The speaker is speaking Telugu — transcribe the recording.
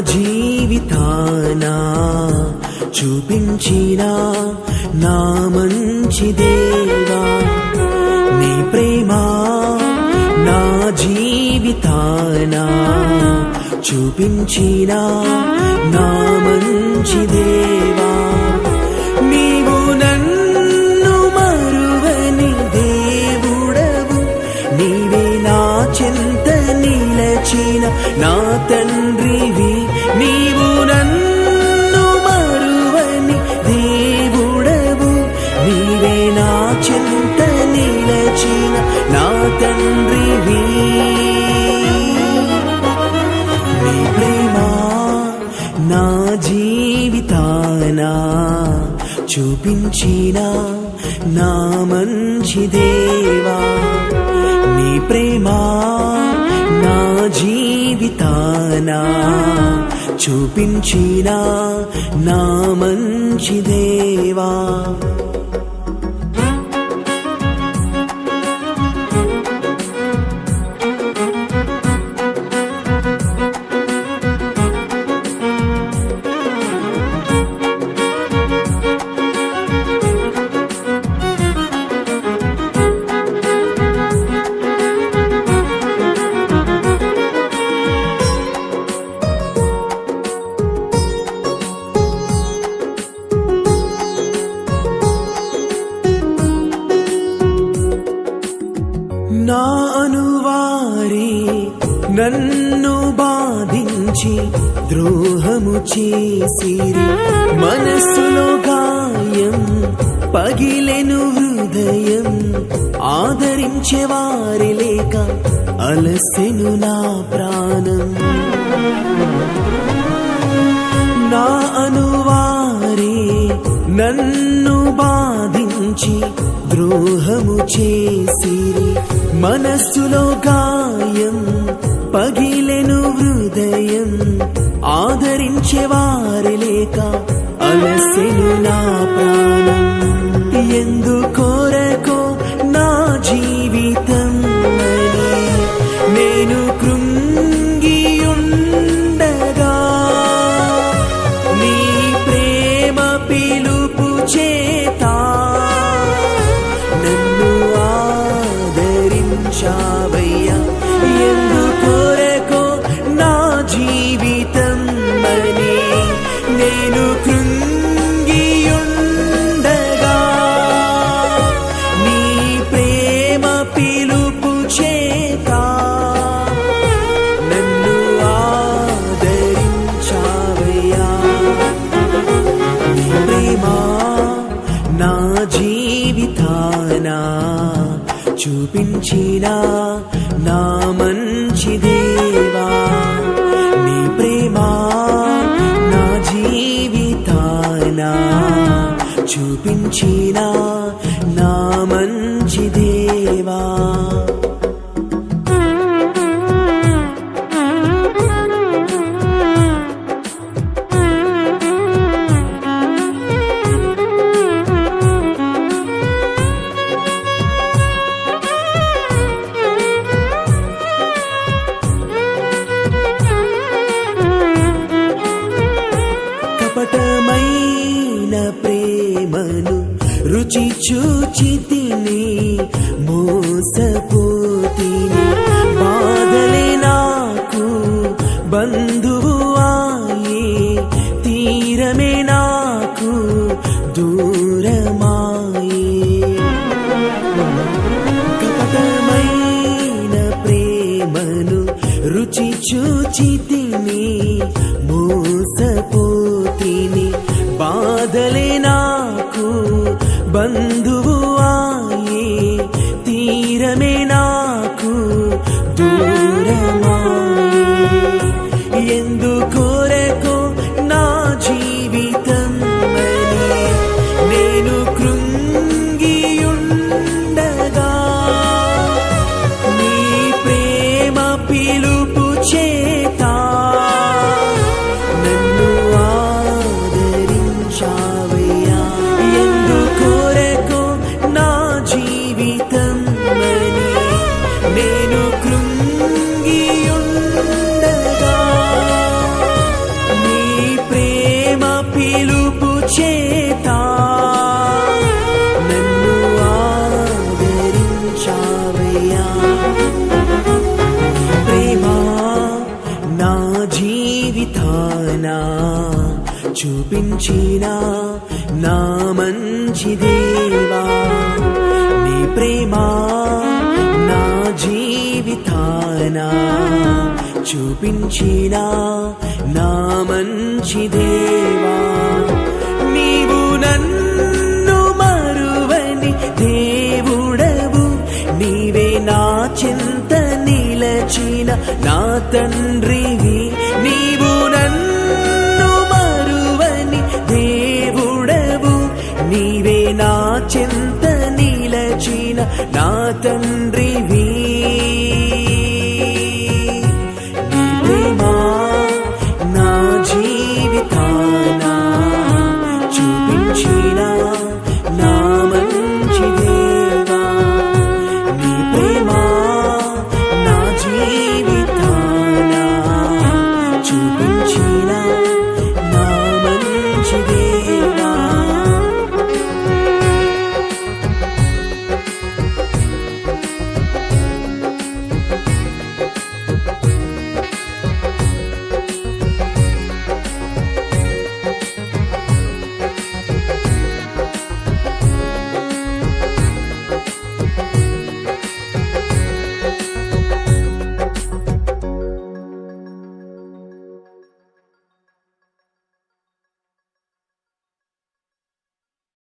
జీవితాన చూపించిన నా మంచి దేవా, నీ ప్రేమ నా జీవితాన చూపించిన నా మంచి దేవా, నీవు నన్ను మరువని దేవుడవు, నీవే నా చెంత నిలచిన నా తండ్రివి, నీవు నన్ను మరువని దేవుడవు, నీవే నా చెంత నిలచిన నా తండ్రివి, నీ ప్రేమ నా జీవితాన చూపించిన నా మంచి దేవా, నీ ప్రేమ నా జీవితాన చూపించిన నా మంచి దేవా. నా అనువారి నన్ను బాధించి ద్రోహము చేసిరి, మనస్సులో గాయం పగిలెను హృదయం, ఆదరించే వారి లేక అలసెను నా ప్రాణం. నా అనువారి నన్ను బాధించి ద్రోహము చేసిరి, మనస్సులో గాయం పగిలెను హృదయం, ఆదరించే వారి లేక అలసెను నా ప్రాణం. ఎందుకొరకో నా జీవితం అని నేను కృంగియుండగా, నీ ప్రేమ పిలుపు చేత నన్ను ఆదరించావయ్యా. ఎందుకొరకో నా జీవితం అని నేను కృంగియుండగా, నీ ప్రేమ పిలుపు చేత నన్ను ఆదరించావయ్యా. నీ ప్రేమ నా జీవితాన చూపించిన నా మంచి దేవా, నీ ప్రేమ నా జీవితాన చూపించిన నా మంచి దేవా. కపటమైన ప్రేమను రుచి చూచి తిని మోసపోతిని, బాధలే నాకు బంధువు ఆయే, తీరమే నాకు దూరమాయే. కపటమైన ప్రేమను రుచి చూచి తిని మోసపోతిని, బాధలే నాకు బంధువు ఆయే, తీరమే నాకు దూరమాయే. ఎందుకొరకో నా జీవితం అని నేను కృంగియుండగా, నీ ప్రేమ పిలుపు చేత నడిపించావయ్యా. ప్రేమ నా జీవితాన చూపించిన నా మంచి దేవా, నీ ప్రేమ నా జీవితాన చూపించిన నా మంచి దేవా. నీవు నన్ను మరువని దేవుడవు, నీవే నా చింత నిలచిన నా తండ్రివి. నీవు నన్ను మరువని దేవుడవు, నీవే నా చింత నిలచిన నా తండ్రివి.